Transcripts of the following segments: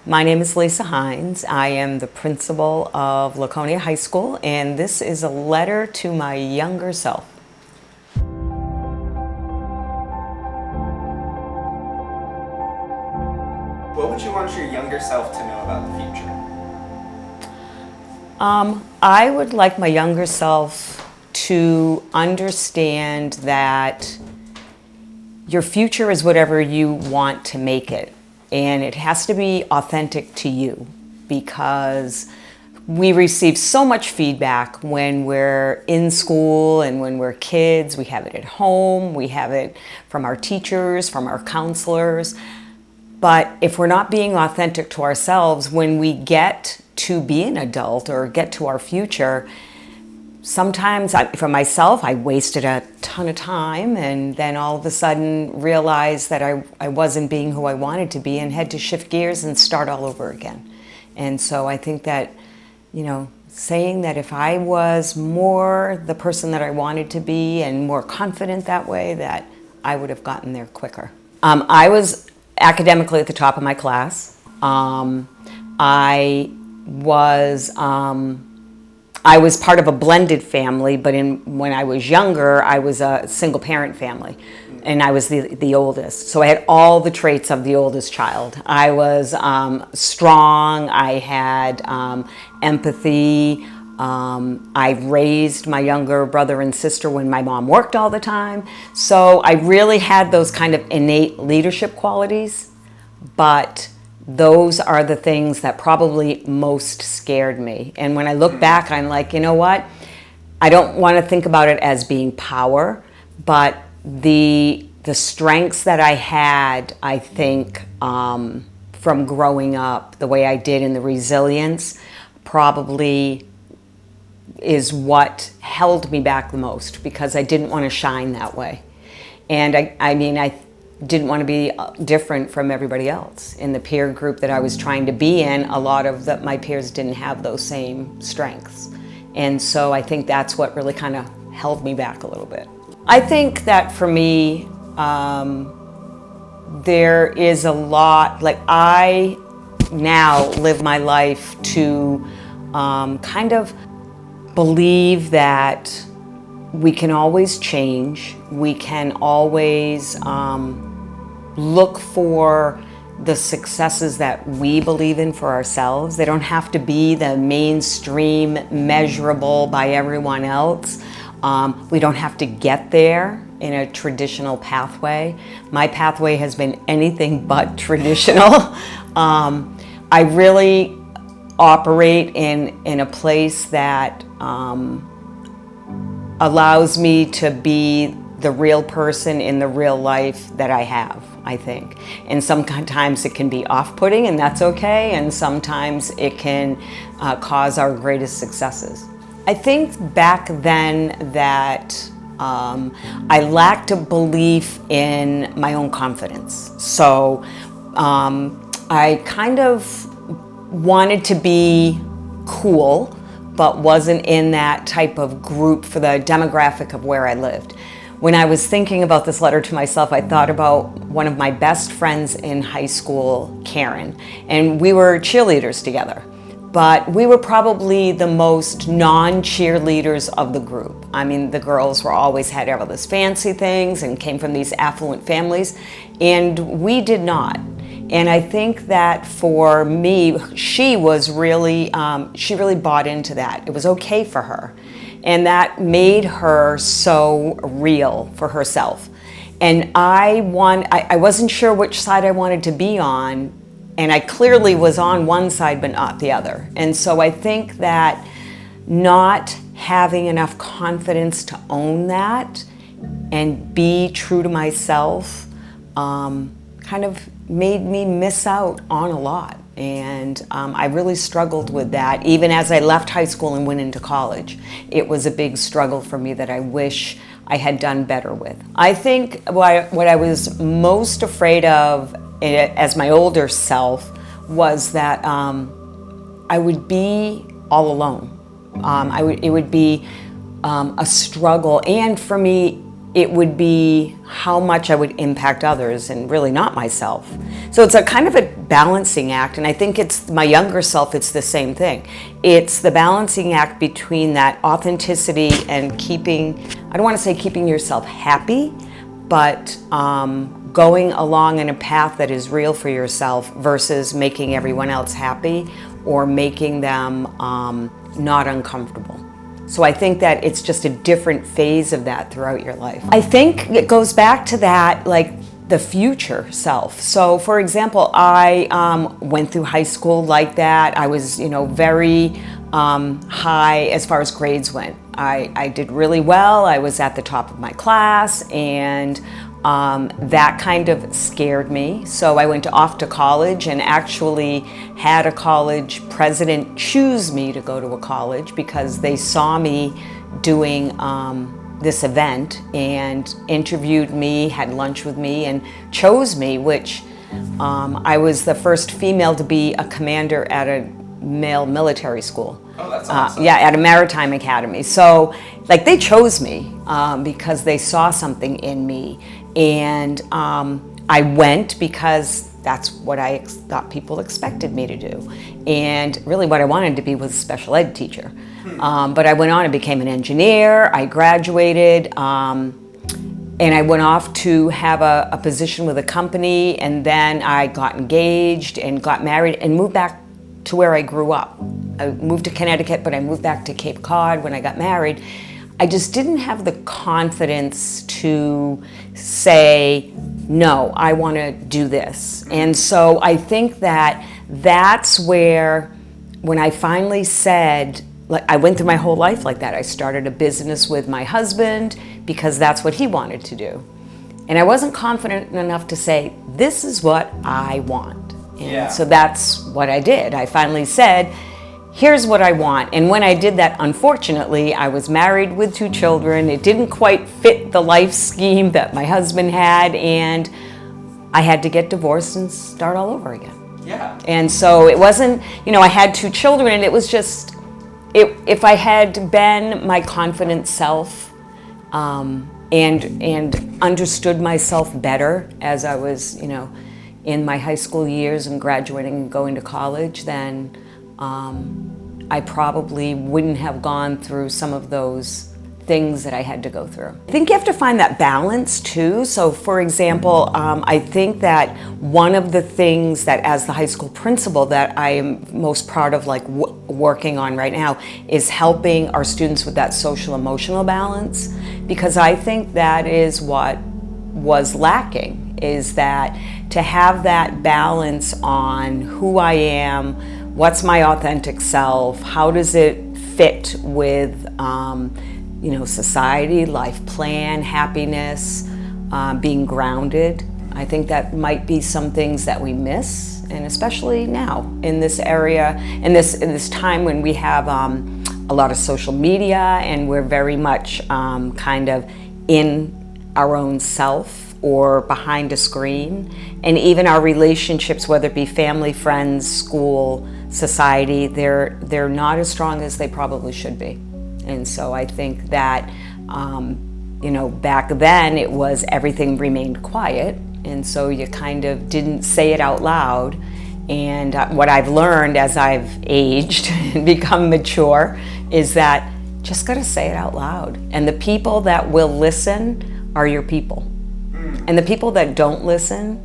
My name is Lisa Hinds. I am the principal of Laconia High School, and this is a letter to my younger self. What would you want your younger self to know about the future? I would like my younger self to understand that your future is whatever you want to make it. And it has to be authentic to you, because we receive so much feedback when we're in school and when we're kids. We have it at home, we have it from our teachers, from our counselors. But if we're not being authentic to ourselves, when we get to be an adult or get to our future, sometimes, for myself, I wasted a ton of time and then all of a sudden realized that I wasn't being who I wanted to be and had to shift gears and start all over again. And so I think that, saying that if I was more the person that I wanted to be and more confident that way, that I would have gotten there quicker. I was academically at the top of my class. I was part of a blended family, but when I was younger, I was a single parent family, and I was the oldest. So I had all the traits of the oldest child. I was strong, I had empathy, I raised my younger brother and sister when my mom worked all the time. So I really had those kind of innate leadership qualities, but those are the things that probably most scared me. And when I look back, I'm like, you know what? I don't want to think about it as being power, but the strengths that I had, I think, from growing up the way I did, and the resilience probably is what held me back the most, because I didn't want to shine that way. And I didn't want to be different from everybody else. In the peer group that I was trying to be in, a lot of my peers didn't have those same strengths. And so I think that's what really kind of held me back a little bit. I think that for me, there is a lot, like I now live my life to kind of believe that we can always change, we can always look for the successes that we believe in for ourselves. They don't have to be the mainstream, measurable by everyone else. We don't have to get there in a traditional pathway. My pathway has been anything but traditional. I really operate in a place that allows me to be the real person in the real life that I have, I think. And sometimes it can be off-putting, and that's okay, and sometimes it can cause our greatest successes. I think back then that I lacked a belief in my own confidence. So I kind of wanted to be cool, but wasn't in that type of group for the demographic of where I lived. When I was thinking about this letter to myself, I thought about one of my best friends in high school, Karen, and we were cheerleaders together. But we were probably the most non-cheerleaders of the group. I mean, the girls always had all this fancy things and came from these affluent families, and we did not. And I think that for me, she really bought into that. It was okay for her. And that made her so real for herself. And I wasn't sure which side I wanted to be on, and I clearly was on one side but not the other. And so I think that not having enough confidence to own that and be true to myself kind of made me miss out on a lot. And I really struggled with that. Even as I left high school and went into college, it was a big struggle for me that I wish I had done better with. I think what I was most afraid of as my older self was that I would be all alone. It would be a struggle, and for me, it would be how much I would impact others and really not myself. So it's a kind of a balancing act, and I think it's my younger self, it's the same thing. It's the balancing act between that authenticity and keeping, I don't want to say keeping yourself happy, but going along in a path that is real for yourself versus making everyone else happy or making them not uncomfortable. So I think that it's just a different phase of that throughout your life. I think it goes back to that, like the future self. So for example, I went through high school like that. I was, very high as far as grades went. I did really well. I was at the top of my class, and that kind of scared me. So I went off to college and actually had a college president choose me to go to a college because they saw me doing this event and interviewed me, had lunch with me, and chose me, which I was the first female to be a commander at a male military school. Oh, that's awesome. Yeah, at a maritime academy. So, like, they chose me because they saw something in me. And I went because that's what I thought people expected me to do. And really what I wanted to be was a special ed teacher. But I went on and became an engineer. I graduated. And I went off to have a position with a company. And then I got engaged and got married and moved back to where I grew up. I moved to Connecticut, but I moved back to Cape Cod when I got married. I just didn't have the confidence to say, no, I want to do this. And so I think that that's where, when I finally said, like, I went through my whole life like that. I started a business with my husband because that's what he wanted to do. And I wasn't confident enough to say, this is what I want. And so that's what I did. I finally said, here's what I want. And when I did that, unfortunately, I was married with 2 children. It didn't quite fit the life scheme that my husband had, and I had to get divorced and start all over again. Yeah. And so it wasn't, I had 2 children, and it was just, if I had been my confident self and understood myself better as I was, in my high school years and graduating and going to college, then I probably wouldn't have gone through some of those things that I had to go through. I think you have to find that balance too. So for example, I think that one of the things that as the high school principal that I am most proud of working on right now is helping our students with that social emotional balance, because I think that is what was lacking, is that to have that balance on who I am, what's my authentic self, how does it fit with society, life plan, happiness, being grounded. I think that might be some things that we miss, and especially now in this area, in this time when we have a lot of social media and we're very much kind of in our own self or behind a screen, and even our relationships, whether it be family, friends, school, society, they're not as strong as they probably should be. And so I think that back then it was everything remained quiet, and so you kind of didn't say it out loud. And what I've learned as I've aged and become mature is that just gotta say it out loud, and the people that will listen are your people. And the people that don't listen,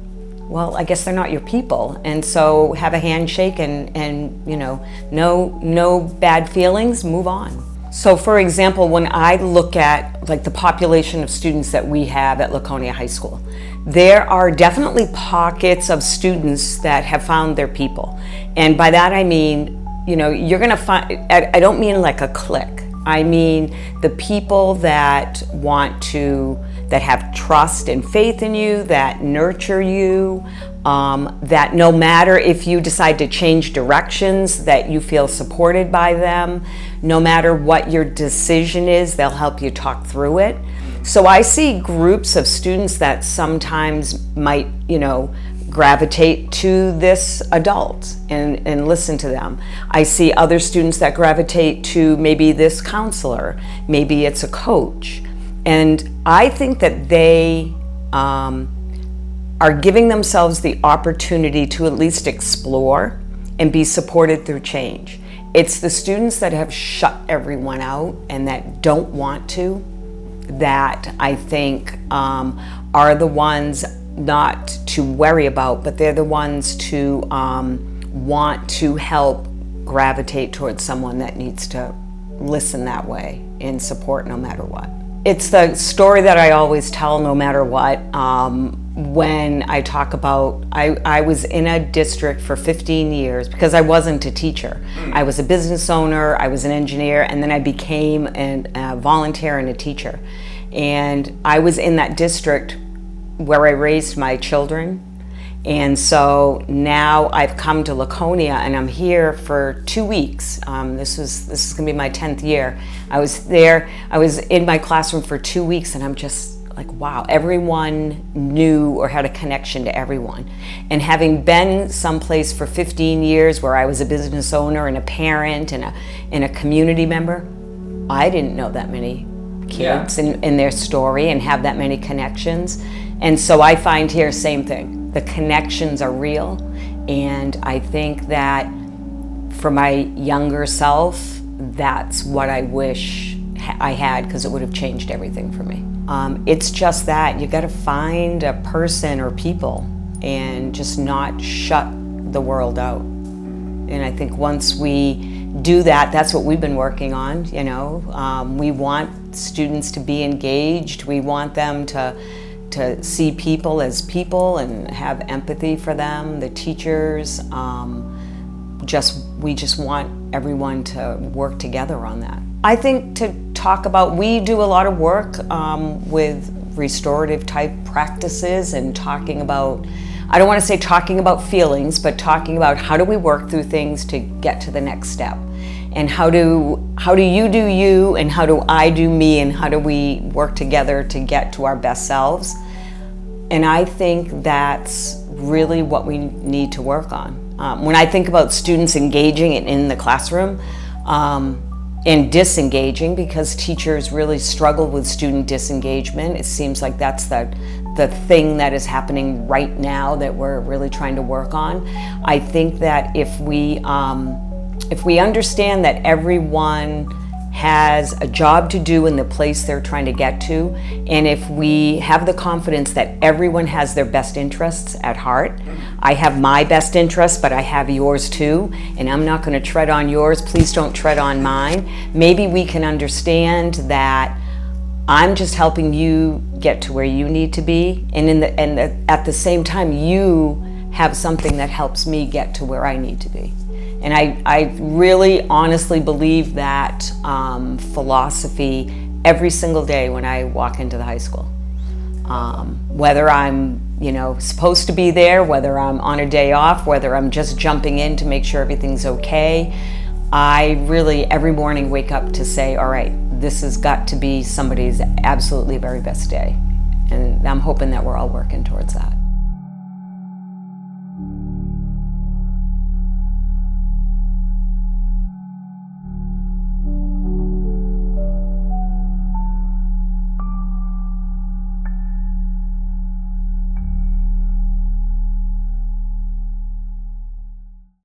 well, I guess they're not your people. And so have a handshake and no bad feelings, move on. So for example, when I look at like the population of students that we have at Laconia High School, there are definitely pockets of students that have found their people. And by that I mean, you're gonna find, I don't mean like a clique. I mean the people that that have trust and faith in you, that nurture you, that no matter if you decide to change directions, that you feel supported by them. No matter what your decision is, they'll help you talk through it. So I see groups of students that sometimes might, gravitate to this adult and listen to them. I see other students that gravitate to maybe this counselor, maybe it's a coach. And I think that they are giving themselves the opportunity to at least explore and be supported through change. It's the students that have shut everyone out and that don't want to, that I think are the ones not to worry about, but they're the ones to want to help gravitate towards someone that needs to listen that way and support no matter what. It's the story that I always tell no matter what. When I talk about, I was in a district for 15 years because I wasn't a teacher. I was a business owner, I was an engineer, and then I became a volunteer and a teacher. And I was in that district where I raised my children. And so now I've come to Laconia and I'm here for 2 weeks. This is gonna be my 10th year. I was in my classroom for 2 weeks and I'm just like, wow, everyone knew or had a connection to everyone. And having been someplace for 15 years where I was a business owner and a parent and a community member, I didn't know that many kids in their story and have that many connections. And so I find here, same thing. The connections are real. And I think that for my younger self, that's what I wish I had, because it would have changed everything for me. It's just that you got to find a person or people and just not shut the world out. And I think once we do that, that's what we've been working on. You know, we want students to be engaged. We want them to see people as people and have empathy for them. The teachers, we just want everyone to work together on that. I think to talk about, we do a lot of work with restorative type practices and talking about, I don't want to say talking about feelings, but talking about how do we work through things to get to the next step. And how do you do you, and how do I do me, and how do we work together to get to our best selves? And I think that's really what we need to work on. When I think about students engaging in the classroom and disengaging, because teachers really struggle with student disengagement, it seems like that's the thing that is happening right now that we're really trying to work on. I think that if we understand that everyone has a job to do in the place they're trying to get to, and if we have the confidence that everyone has their best interests at heart, I have my best interests, but I have yours too, and I'm not going to tread on yours, please don't tread on mine. Maybe we can understand that I'm just helping you get to where you need to be, and at the same time you have something that helps me get to where I need to be. And I really honestly believe that philosophy every single day when I walk into the high school. Whether I'm supposed to be there, whether I'm on a day off, whether I'm just jumping in to make sure everything's okay, I really every morning wake up to say, all right, this has got to be somebody's absolutely very best day. And I'm hoping that we're all working towards that.